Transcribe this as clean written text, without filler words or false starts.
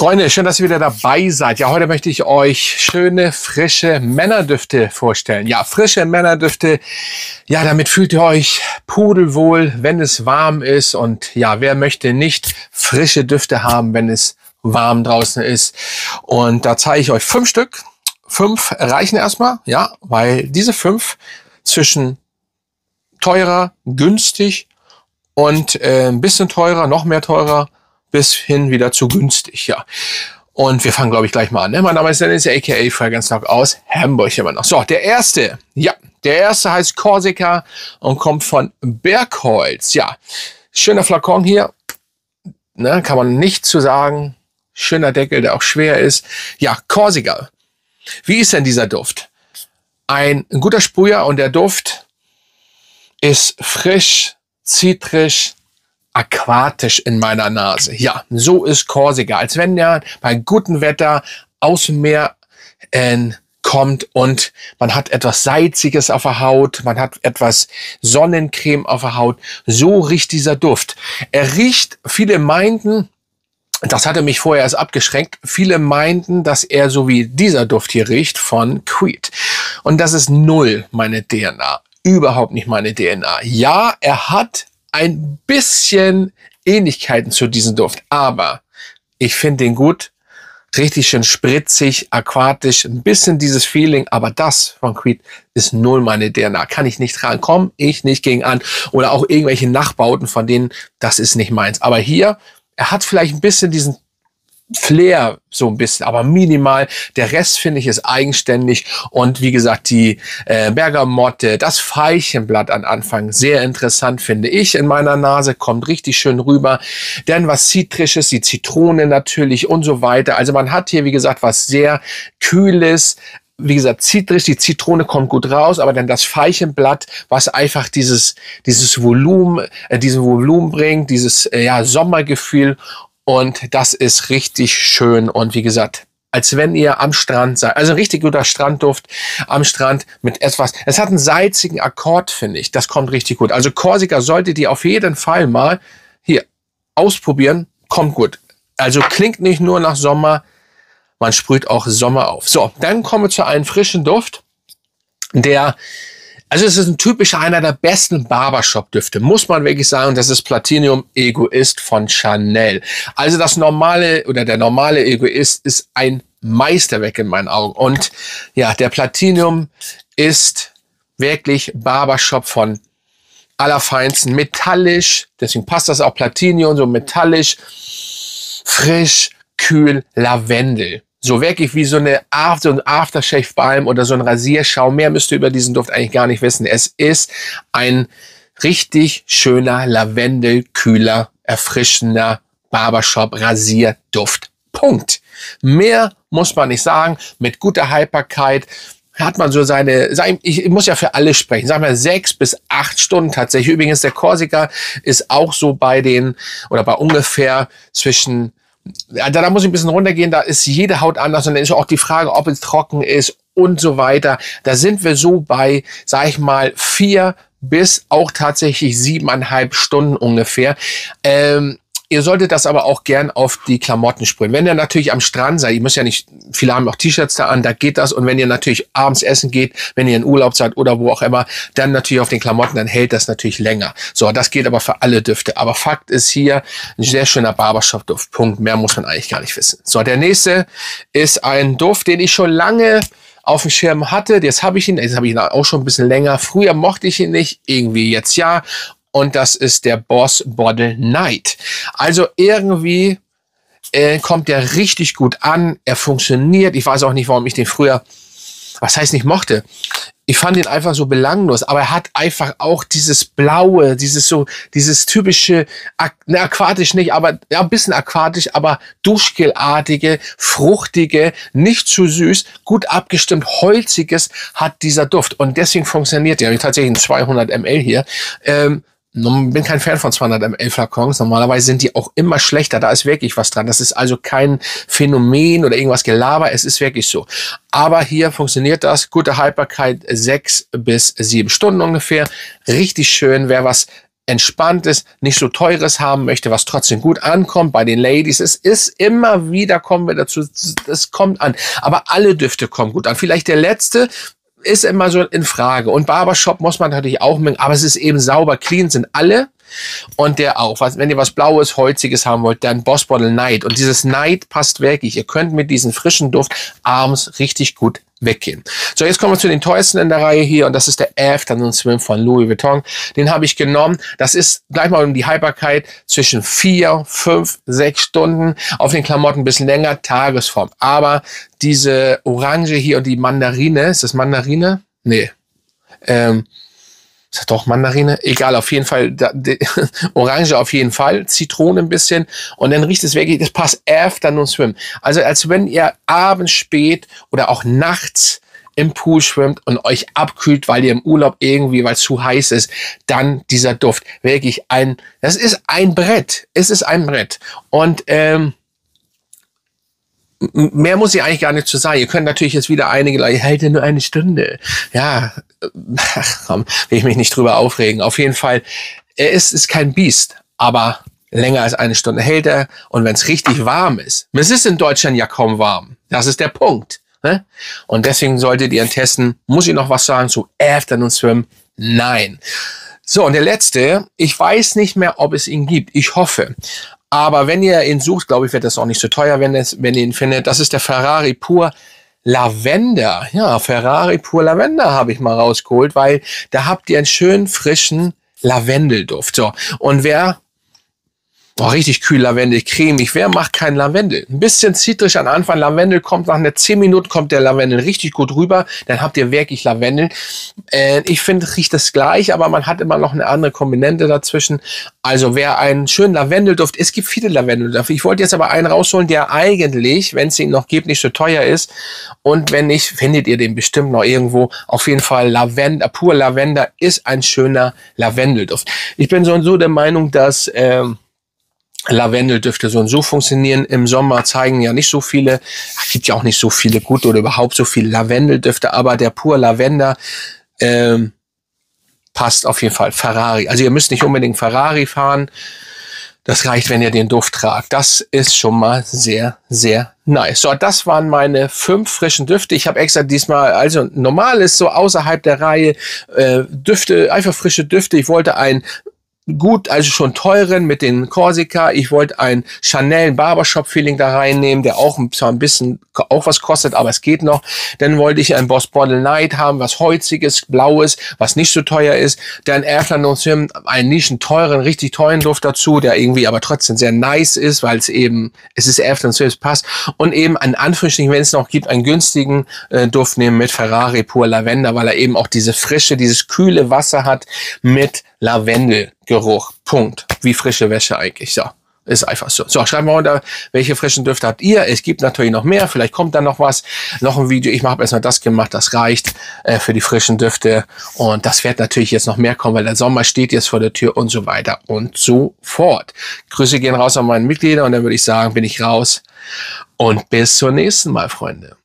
Freunde, schön, dass ihr wieder dabei seid. Ja, heute möchte ich euch schöne, frische Männerdüfte vorstellen. Ja, frische Männerdüfte. Ja, damit fühlt ihr euch pudelwohl, wenn es warm ist. Und ja, wer möchte nicht frische Düfte haben, wenn es warm draußen ist? Und da zeige ich euch 5 Stück. 5 reichen erstmal, ja, weil diese 5 zwischen teurer, günstig und ein bisschen teurer, noch mehr teurer, bis hin wieder zu günstig, ja. Und wir fangen, glaube ich, gleich mal an. Ne? Mein Name ist Dennis, aka Fragrance Talk aus Hamburg immer noch. So, der erste heißt Corsica und kommt von Bergholz. Ja, schöner Flakon hier, ne? Kann man nicht zu sagen. Schöner Deckel, der auch schwer ist. Ja, Corsica. Wie ist denn dieser Duft? Ein guter Sprüher und der Duft ist frisch, zitrisch, aquatisch in meiner Nase. Ja, so ist Corsica. Als wenn der bei gutem Wetter aus dem Meer kommt und man hat etwas Salziges auf der Haut, man hat etwas Sonnencreme auf der Haut. So riecht dieser Duft. Er riecht, viele meinten, das hatte mich vorher erst abgeschränkt, viele meinten, dass er so wie dieser Duft hier riecht von Creed. Und das ist null meine DNA. Überhaupt nicht meine DNA. Ja, er hat ein bisschen Ähnlichkeiten zu diesem Duft, aber ich finde den gut, richtig schön spritzig, aquatisch, ein bisschen dieses Feeling, aber das von Creed ist null meine DNA, kann ich nicht tragen, komme ich nicht gegen an oder auch irgendwelche Nachbauten von denen, das ist nicht meins, aber hier, er hat vielleicht ein bisschen diesen Flair, so ein bisschen, aber minimal. Der Rest, finde ich, ist eigenständig. Und wie gesagt, die Bergamotte, das Veilchenblatt am Anfang, sehr interessant, finde ich, in meiner Nase, kommt richtig schön rüber. Denn was Zitrisches, die Zitrone natürlich und so weiter. Also man hat hier, wie gesagt, was sehr Kühles. Wie gesagt, zitrisch, die Zitrone kommt gut raus, aber dann das Veilchenblatt, was einfach dieses Volumen bringt, dieses Sommergefühl. Und das ist richtig schön und wie gesagt, als wenn ihr am Strand seid. Also ein richtig guter Strandduft am Strand mit etwas. Es hat einen salzigen Akkord, finde ich. Das kommt richtig gut. Also Corsica solltet ihr auf jeden Fall mal hier ausprobieren. Kommt gut. Also klingt nicht nur nach Sommer, man sprüht auch Sommer auf. So, dann kommen wir zu einem frischen Duft, also es ist ein typischer, einer der besten Barbershop-Düfte, muss man wirklich sagen. Das ist Platinum Egoist von Chanel. Also der normale Egoist ist ein Meisterwerk in meinen Augen. Und ja, der Platinum ist wirklich Barbershop von allerfeinsten. Metallisch, deswegen passt das auch Platinum, so metallisch, frisch, kühl, Lavendel. So wirklich wie so ein Aftershave-Balm oder so ein Rasierschaum. Mehr müsst ihr über diesen Duft eigentlich gar nicht wissen. Es ist ein richtig schöner, lavendelkühler, erfrischender Barbershop-Rasierduft. Punkt. Mehr muss man nicht sagen. Mit guter Haltbarkeit hat man so ich muss ja für alle sprechen, sagen wir 6 bis 8 Stunden tatsächlich. Übrigens, der Corsica ist auch so bei ungefähr zwischen, da muss ich ein bisschen runtergehen, da ist jede Haut anders und dann ist auch die Frage, ob es trocken ist und so weiter. Da sind wir so bei, sag ich mal, 4 bis auch tatsächlich 7,5 Stunden ungefähr. Ihr solltet das aber auch gern auf die Klamotten sprühen. Wenn ihr natürlich am Strand seid, ihr müsst ja nicht, viele haben auch T-Shirts da an, da geht das. Und wenn ihr natürlich abends essen geht, wenn ihr in Urlaub seid oder wo auch immer, dann natürlich auf den Klamotten, dann hält das natürlich länger. So, das geht aber für alle Düfte. Aber Fakt ist hier, ein sehr schöner Barbershop-Duft. Punkt. Mehr muss man eigentlich gar nicht wissen. So, der nächste ist ein Duft, den ich schon lange auf dem Schirm hatte. Jetzt habe ich ihn auch schon ein bisschen länger. Früher mochte ich ihn nicht, irgendwie jetzt ja. Und das ist der Boss Bottle Night. Also irgendwie kommt der richtig gut an. Er funktioniert. Ich weiß auch nicht, warum ich den früher, was heißt nicht mochte. Ich fand ihn einfach so belanglos. Aber er hat einfach auch dieses Blaue, dieses typische, aquatisch nicht, aber ja, ein bisschen aquatisch, aber Duschgelartige, fruchtige, nicht zu süß, gut abgestimmt, holziges hat dieser Duft. Und deswegen funktioniert der. Ich habe tatsächlich einen 200 ml hier. Bin kein Fan von 200 ml Flakons. Normalerweise sind die auch immer schlechter. Da ist wirklich was dran. Das ist also kein Phänomen oder irgendwas Gelaber. Es ist wirklich so. Aber hier funktioniert das. Gute Haltbarkeit 6 bis 7 Stunden ungefähr. Richtig schön. Wer was entspanntes, nicht so teures haben möchte, was trotzdem gut ankommt bei den Ladies. Es ist immer wieder, kommen wir dazu, es kommt an. Aber alle Düfte kommen gut an. Vielleicht der letzte ist immer so in Frage. Und Barbershop muss man natürlich auch mengen, aber es ist eben sauber, clean sind alle. Und der auch. Wenn ihr was Blaues, Holziges haben wollt, dann Boss Bottle Night. Und dieses Night passt wirklich. Ihr könnt mit diesem frischen Duft abends richtig gut weggehen. So, jetzt kommen wir zu den teuersten in der Reihe hier. Und das ist der Afternoon Swim von Louis Vuitton. Den habe ich genommen. Das ist gleich mal um die Haltbarkeit zwischen 4, 5, 6 Stunden. Auf den Klamotten ein bisschen länger, Tagesform. Aber diese Orange hier und die Mandarine, ist das Mandarine? Nee. Ist das doch Mandarine? Egal, auf jeden Fall, Orange auf jeden Fall, Zitrone ein bisschen und dann riecht es wirklich, das passt Afternoon Swim. Also als wenn ihr abends spät oder auch nachts im Pool schwimmt und euch abkühlt, weil ihr im Urlaub irgendwie, weil es zu heiß ist, dann dieser Duft. Wirklich das ist ein Brett. Es ist ein Brett. Und mehr muss ich eigentlich gar nicht zu sagen. Ihr könnt natürlich jetzt wieder einige Leute, hält ja nur eine Stunde. Ja, komm, will ich mich nicht drüber aufregen. Auf jeden Fall, er ist kein Biest, aber länger als eine Stunde hält er. Und wenn es richtig warm ist, es ist in Deutschland ja kaum warm. Das ist der Punkt. Ne? Und deswegen solltet ihr ihn testen. Muss ich noch was sagen zu Afternoon Swim? Nein. So, und der letzte, ich weiß nicht mehr, ob es ihn gibt. Ich hoffe. Aber wenn ihr ihn sucht, glaube ich, wird das auch nicht so teuer, wenn ihr ihn findet. Das ist der Ferrari Pur Lavender. Ja, Ferrari Pur Lavender habe ich mal rausgeholt, weil da habt ihr einen schönen, frischen Lavendelduft. So, und wer richtig kühl, lavendig, cremig. Wer macht kein Lavendel? Ein bisschen zitrisch am Anfang. Lavendel kommt nach 10 Minuten, kommt der Lavendel richtig gut rüber. Dann habt ihr wirklich Lavendel. Ich finde, es riecht das gleich, aber man hat immer noch eine andere Komponente dazwischen. Also wer einen schönen Lavendelduft, es gibt viele Lavendeldüfte. Ich wollte jetzt aber einen rausholen, der eigentlich, wenn es ihn noch gibt, nicht so teuer ist. Und wenn nicht, findet ihr den bestimmt noch irgendwo. Auf jeden Fall Lavender, Pur Lavender ist ein schöner Lavendelduft. Ich bin so und so der Meinung, dass Lavendeldüfte so und so funktionieren. Im Sommer zeigen ja nicht so viele, gibt ja auch nicht so viele gute oder überhaupt so viele Lavendeldüfte, aber der Pur Lavender passt auf jeden Fall. Ferrari. Also ihr müsst nicht unbedingt Ferrari fahren. Das reicht, wenn ihr den Duft tragt. Das ist schon mal sehr, sehr nice. So, das waren meine 5 frischen Düfte. Ich habe extra diesmal, also normal ist so außerhalb der Reihe Düfte, einfach frische Düfte. Ich wollte gut, also schon teuren mit den Corsica. Ich wollte ein Chanel Barbershop-Feeling da reinnehmen, der auch zwar ein bisschen auch was kostet, aber es geht noch. Dann wollte ich ein Boss Bottle Night haben, was holziges, blaues, was nicht so teuer ist. Dann Afternoon Swim, einen nischen teuren, richtig teuren Duft dazu, der irgendwie aber trotzdem sehr nice ist, weil es ist Afternoon Swim, es passt. Und eben an Anführungsstrichen, wenn es noch gibt, einen günstigen Duft nehmen mit Ferrari Pur Lavender, weil er eben auch diese Frische, dieses kühle Wasser hat mit Lavendelgeruch. Punkt. Wie frische Wäsche eigentlich. So. Ist einfach so. So, schreibt mal unter, welche frischen Düfte habt ihr. Es gibt natürlich noch mehr. Vielleicht kommt da noch was. Noch ein Video. Ich habe erstmal das gemacht. Das reicht für die frischen Düfte. Und das wird natürlich jetzt noch mehr kommen, weil der Sommer steht jetzt vor der Tür und so weiter und so fort. Grüße gehen raus an meine Mitglieder und dann würde ich sagen, bin ich raus. Und bis zur nächsten Mal, Freunde.